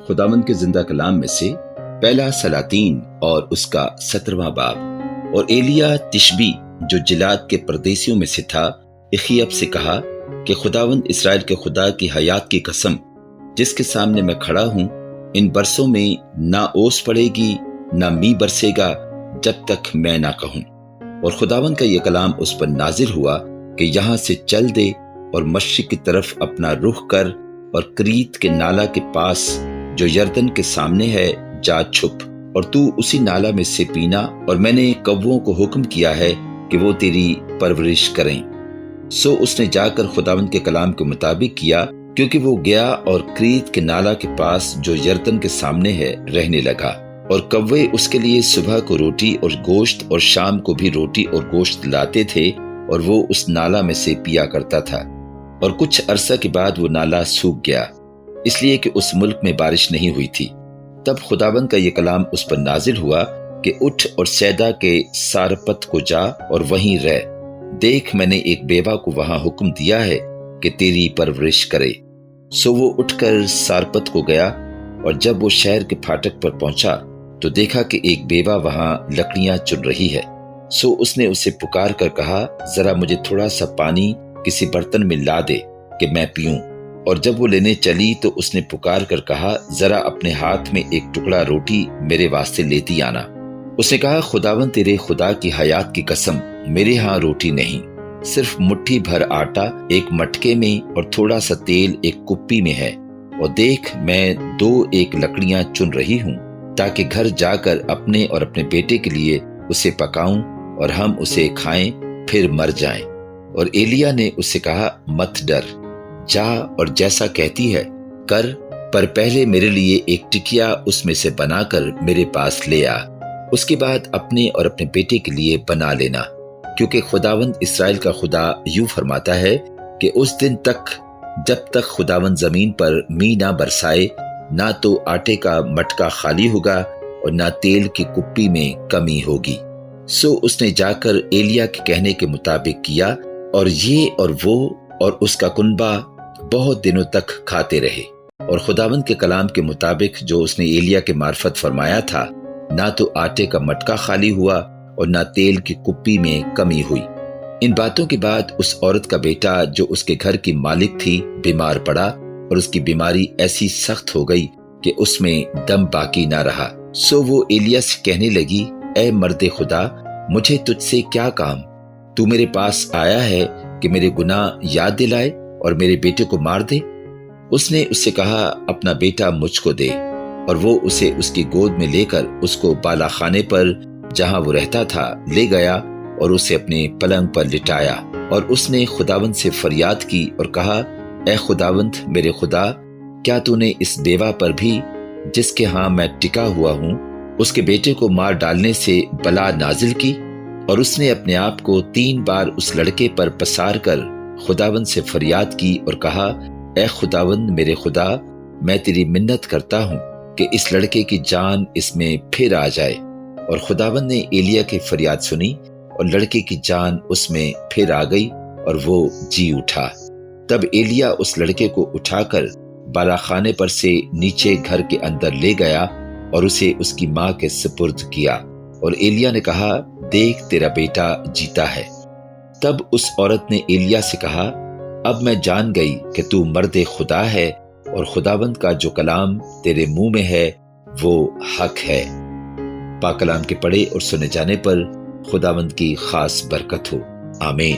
خداوند کے زندہ کلام میں سے پہلا سلاطین اور اس کا 17واں باب۔ اور ایلیا تشبی جو جلاد کے پردیسیوں میں سے تھا اخیب سے کہا کہ خداوند اسرائیل کے خدا کی حیات کی قسم جس کے سامنے میں کھڑا ہوں، ان برسوں میں نہ اوس پڑے گی نہ می برسے گا جب تک میں نہ کہوں۔ اور خداوند کا یہ کلام اس پر نازل ہوا کہ یہاں سے چل دے اور مشرق کی طرف اپنا رخ کر اور کریت کے نالا کے پاس جو یردن کے سامنے ہے جا چھپ، اور تو اسی نالا میں سے پینا، اور میں نے کووں کو حکم کیا ہے کہ وہ تیری پرورش کریں۔ سو اس نے جا کر خداوند کے کلام کے مطابق کیا، کیونکہ وہ گیا اور کریت کے نالا کے پاس جو یردن کے سامنے ہے رہنے لگا، اور کوے اس کے لیے صبح کو روٹی اور گوشت اور شام کو بھی روٹی اور گوشت لاتے تھے، اور وہ اس نالا میں سے پیا کرتا تھا۔ اور کچھ عرصہ کے بعد وہ نالا سوکھ گیا، اس لیے کہ اس ملک میں بارش نہیں ہوئی تھی۔ تب خداوند کا یہ کلام اس پر نازل ہوا کہ اٹھ اور سیدا کے سارپت کو جا اور وہیں رہ، دیکھ میں نے ایک بیوہ کو وہاں حکم دیا ہے کہ تیری پرورش کرے۔ سو وہ اٹھ کر سارپت کو گیا، اور جب وہ شہر کے پھاٹک پر پہنچا تو دیکھا کہ ایک بیوہ وہاں لکڑیاں چن رہی ہے۔ سو اس نے اسے پکار کر کہا، ذرا مجھے تھوڑا سا پانی کسی برتن میں لا دے کہ میں پیوں۔ اور جب وہ لینے چلی تو اس نے پکار کر کہا، ذرا اپنے ہاتھ میں ایک ٹکڑا روٹی میرے واسطے لیتی آنا۔ اس نے کہا، خداوند تیرے خدا کی حیات کی قسم، میرے ہاں روٹی نہیں، صرف مٹھی بھر آٹا ایک مٹکے میں اور تھوڑا سا تیل ایک کپی میں ہے، اور دیکھ میں 2 لکڑیاں چن رہی ہوں تاکہ گھر جا کر اپنے اور اپنے بیٹے کے لیے اسے پکاؤں اور ہم اسے کھائیں پھر مر جائیں۔ اور ایلیا نے اس سے کہا، مت ڈر، جا اور جیسا کہتی ہے کر، پر پہلے میرے لیے ایک ٹکیا اس میں سے بنا کر میرے پاس لے آ، اس کے بعد اپنے اور اپنے بیٹے کے لیے بنا لینا، کیونکہ خداوند اسرائیل کا خدا یوں فرماتا ہے کہ اس دن تک جب تک خداوند زمین پر می نہ برسائے، نہ تو آٹے کا مٹکا خالی ہوگا اور نہ تیل کی کپی میں کمی ہوگی۔ سو اس نے جا کر ایلیا کے کہنے کے مطابق کیا، اور یہ اور وہ اور اس کا کنبہ بہت دنوں تک کھاتے رہے۔ اور خداوند کے کلام کے مطابق جو اس نے ایلیا کے معرفت فرمایا تھا، نہ تو آٹے کا مٹکا خالی ہوا اور نہ تیل کی کپی میں کمی ہوئی۔ ان باتوں کے بعد اس عورت کا بیٹا جو اس کے گھر کی مالک تھی بیمار پڑا، اور اس کی بیماری ایسی سخت ہو گئی کہ اس میں دم باقی نہ رہا۔ سو وہ ایلیا سے کہنے لگی، اے مرد خدا، مجھے تجھ سے کیا کام؟ تو میرے پاس آیا ہے کہ میرے گناہ یاد دلائے اور میرے بیٹے کو مار دے؟ اس نے اس سے کہا، اپنا بیٹا مجھ کو دے۔ اور وہ اسے اس کی گود میں لے کر اس کو بالا خانے پر جہاں وہ رہتا تھا لے گیا اور اسے اپنے پلنگ پر لٹایا۔ اور اس نے خداوند سے فریاد کی اور کہا، اے خداوند میرے خدا، کیا تو نے اس بیوہ پر بھی جس کے ہاں میں ٹکا ہوا ہوں اس کے بیٹے کو مار ڈالنے سے بلا نازل کی؟ اور اس نے اپنے آپ کو 3 بار اس لڑکے پر پسار کر خداوند سے فریاد کی اور کہا، اے خداوند میرے خدا، میں تیری منت کرتا ہوں کہ اس لڑکے کی جان اس میں پھر آ جائے۔ اور خداوند نے ایلیا کی فریاد سنی، اور لڑکے کی جان اس میں پھر آ گئی اور وہ جی اٹھا۔ تب ایلیا اس لڑکے کو اٹھا کر بالا خانے پر سے نیچے گھر کے اندر لے گیا اور اسے اس کی ماں کے سپرد کیا۔ اور ایلیا نے کہا، دیکھ تیرا بیٹا جیتا ہے۔ تب اس عورت نے ایلیا سے کہا، اب میں جان گئی کہ تو مرد خدا ہے، اور خداوند کا جو کلام تیرے منہ میں ہے وہ حق ہے۔ پاک کلام کے پڑھے اور سنے جانے پر خداوند کی خاص برکت ہو، آمین۔